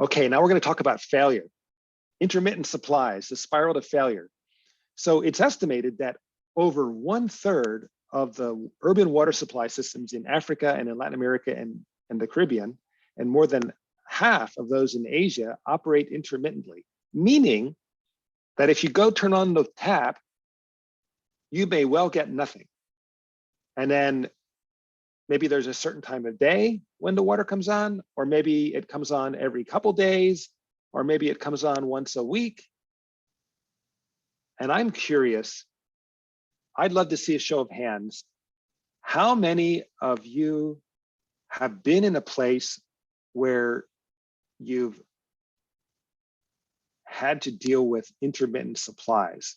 Okay, now we're going to talk about failure. Intermittent supplies, the spiral to failure. So it's estimated that over 1/3 of the urban water supply systems in Africa and in Latin America and the Caribbean, and more than half of those in Asia operate intermittently, meaning that if you go turn on the tap, you may well get nothing. And then maybe there's a certain time of day when the water comes on, or maybe it comes on every couple days, or maybe it comes on once a week. And I'm curious, I'd love to see a show of hands. How many of you have been in a place where you've had to deal with intermittent supplies?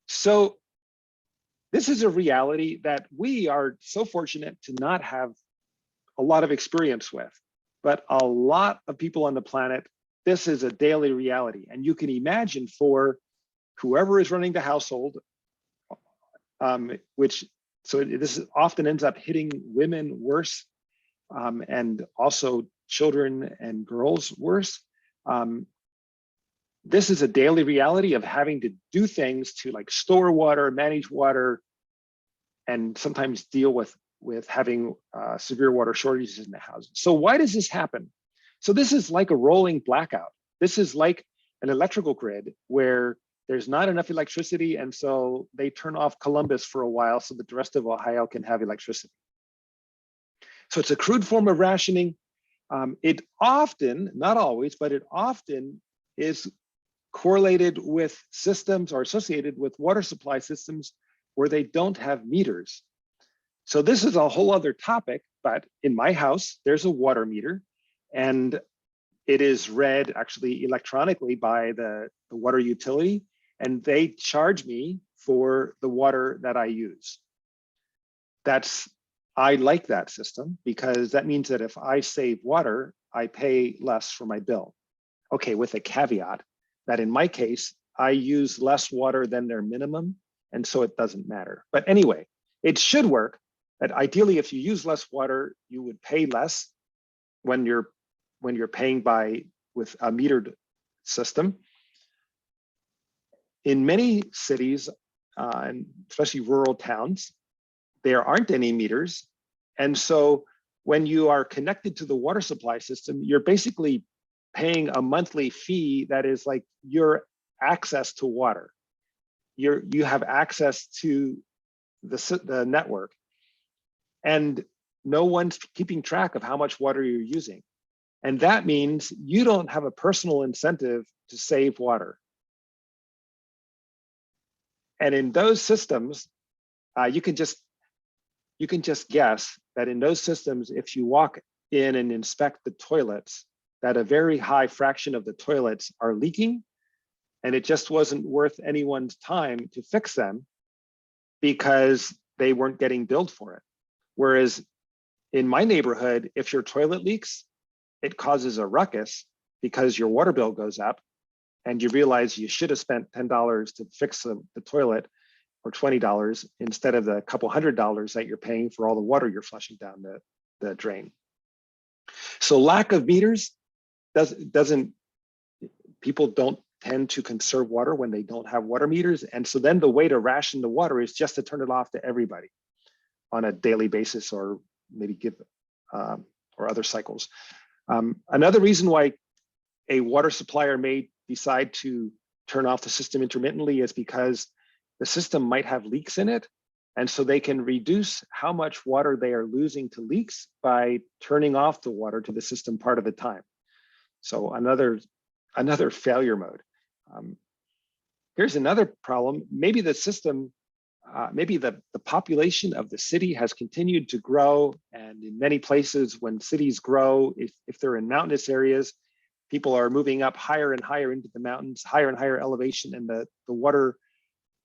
So this is a reality that we are so fortunate to not have a lot of experience with, but a lot of people on the planet, this is a daily reality. And you can imagine for whoever is running the household, this often ends up hitting women worse, and also children and girls worse. This is a daily reality of having to do things to like store water, manage water, and sometimes deal with having severe water shortages in the houses. So why does this happen? So this is like a rolling blackout. This is like an electrical grid where there's not enough electricity, and so they turn off Columbus for a while so that the rest of Ohio can have electricity. So it's a crude form of rationing. It often, not always, but it often is correlated with systems or associated with water supply systems where they don't have meters. So this is a whole other topic, but in my house, there's a water meter, and it is read actually electronically by the water utility, and they charge me for the water that I use. I like that system because that means that if I save water, I pay less for my bill. Okay, with a caveat that in my case, I use less water than their minimum, and so it doesn't matter. But anyway, it should work that ideally if you use less water, you would pay less when you're paying with a metered system. In many cities, and especially rural towns, there aren't any meters. And so when you are connected to the water supply system, you're basically paying a monthly fee that is like your access to water. You have access to the network, and no one's keeping track of how much water you're using. And that means you don't have a personal incentive to save water. And in those systems, you can just guess that in those systems, if you walk in and inspect the toilets, that a very high fraction of the toilets are leaking, and it just wasn't worth anyone's time to fix them because they weren't getting billed for it. Whereas in my neighborhood, if your toilet leaks, it causes a ruckus because your water bill goes up, and you realize you should have spent $10 to fix the toilet, or $20 instead of the couple $100 that you're paying for all the water you're flushing down the drain. So lack of meters people don't tend to conserve water when they don't have water meters. And so then the way to ration the water is just to turn it off to everybody on a daily basis, or maybe give, or other cycles. Another reason why a water supplier may decide to turn off the system intermittently is because the system might have leaks in it. And so they can reduce how much water they are losing to leaks by turning off the water to the system part of the time. So another failure mode. Here's another problem. Maybe the system, maybe the population of the city has continued to grow. And in many places, when cities grow, if they're in mountainous areas, people are moving up higher and higher into the mountains, higher and higher elevation, and the water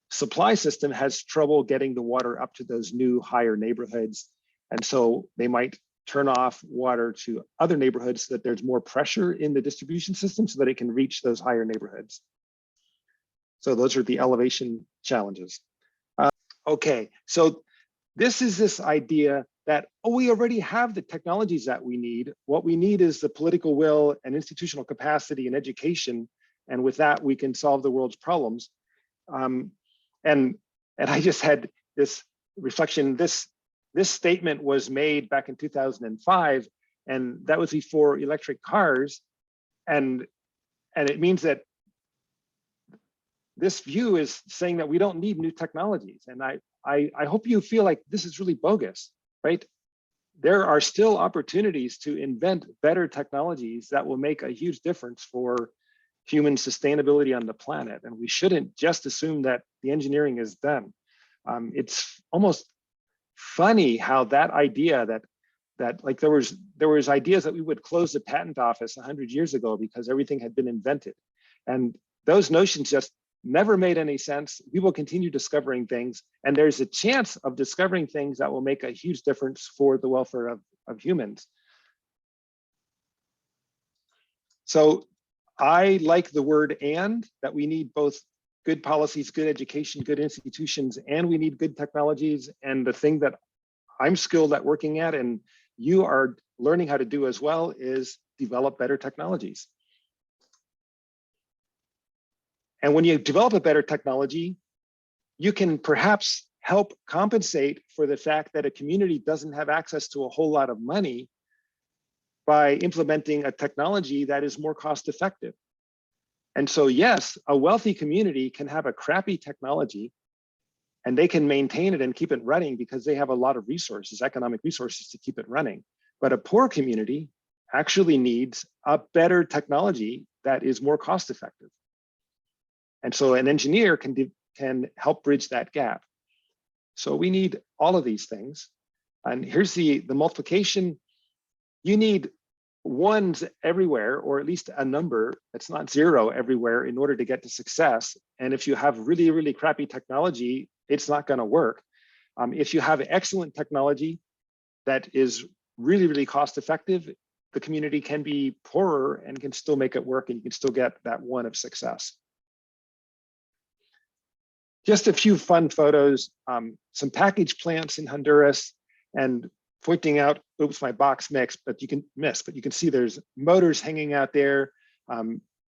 supply system has trouble getting the water up to those new higher neighborhoods. And so they might turn off water to other neighborhoods so that there's more pressure in the distribution system so that it can reach those higher neighborhoods. So those are the elevation challenges. Okay, so this is this idea that, oh, we already have the technologies that we need. What we need is the political will and institutional capacity and education. And with that, we can solve the world's problems. And I just had this reflection. This statement was made back in 2005, and that was before electric cars. And it means that this view is saying that we don't need new technologies. And I hope you feel like this is really bogus, right? There are still opportunities to invent better technologies that will make a huge difference for human sustainability on the planet. And we shouldn't just assume that the engineering is done. It's almost funny how that idea that like there was ideas that we would close the patent office 100 years ago because everything had been invented. And those notions just never made any sense. We will continue discovering things, and there's a chance of discovering things that will make a huge difference for the welfare of humans. So I like the word "and," that we need both good policies, good education, good institutions, and we need good technologies. And the thing that I'm skilled at working at, and you are learning how to do as well, is develop better technologies. And when you develop a better technology, you can perhaps help compensate for the fact that a community doesn't have access to a whole lot of money by implementing a technology that is more cost effective. And so yes, a wealthy community can have a crappy technology and they can maintain it and keep it running because they have a lot of resources, economic resources, to keep it running. But a poor community actually needs a better technology that is more cost effective. And so an engineer can help bridge that gap. So we need all of these things. And here's the multiplication. You need ones everywhere, or at least a number that's not zero everywhere, in order to get to success. And if you have really, really crappy technology, it's not going to work. If you have excellent technology that is really, really cost effective, the community can be poorer and can still make it work, and you can still get that one of success. Just a few fun photos, some package plants in Honduras, and pointing out, oops, my box mixed, but you can see there's motors hanging out there.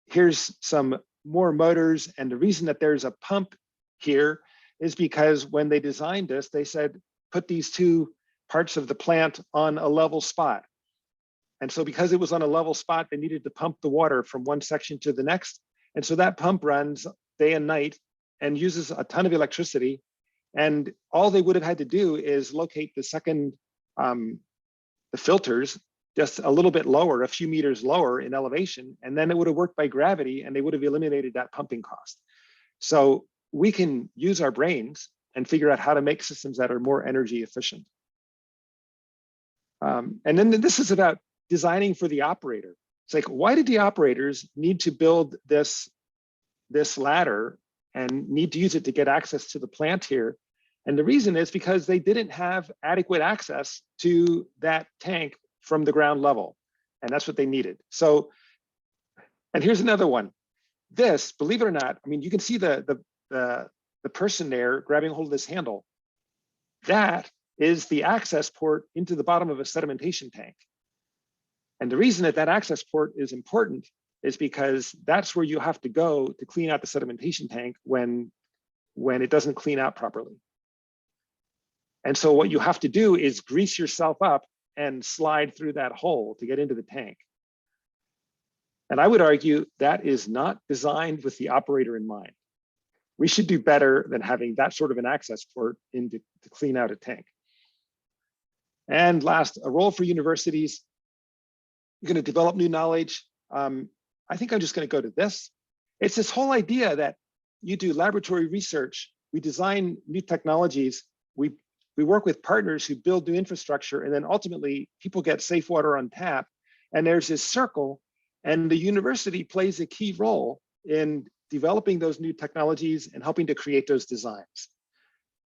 Here's some more motors. And the reason that there's a pump here is because when they designed this, they said, put these two parts of the plant on a level spot. And so because it was on a level spot, they needed to pump the water from one section to the next. And so that pump runs day and night and uses a ton of electricity. And all they would have had to do is locate the second, the filters just a little bit lower, a few meters lower in elevation, and then it would have worked by gravity and they would have eliminated that pumping cost. So we can use our brains and figure out how to make systems that are more energy efficient. And then this is about designing for the operator. It's like, why did the operators need to build this ladder and need to use it to get access to the plant here? And the reason is because they didn't have adequate access to that tank from the ground level. And that's what they needed. So, and here's another one. This, believe it or not, I mean, you can see the person there grabbing hold of this handle. That is the access port into the bottom of a sedimentation tank. And the reason that access port is important is because that's where you have to go to clean out the sedimentation tank when it doesn't clean out properly. And so what you have to do is grease yourself up and slide through that hole to get into the tank. And I would argue that is not designed with the operator in mind. We should do better than having that sort of an access port to clean out a tank. And last, a role for universities. You're going to develop new knowledge. I think I'm just going to go to this. It's this whole idea that you do laboratory research, we design new technologies, we work with partners who build new infrastructure, and then ultimately people get safe water on tap. And there's this circle, and the university plays a key role in developing those new technologies and helping to create those designs.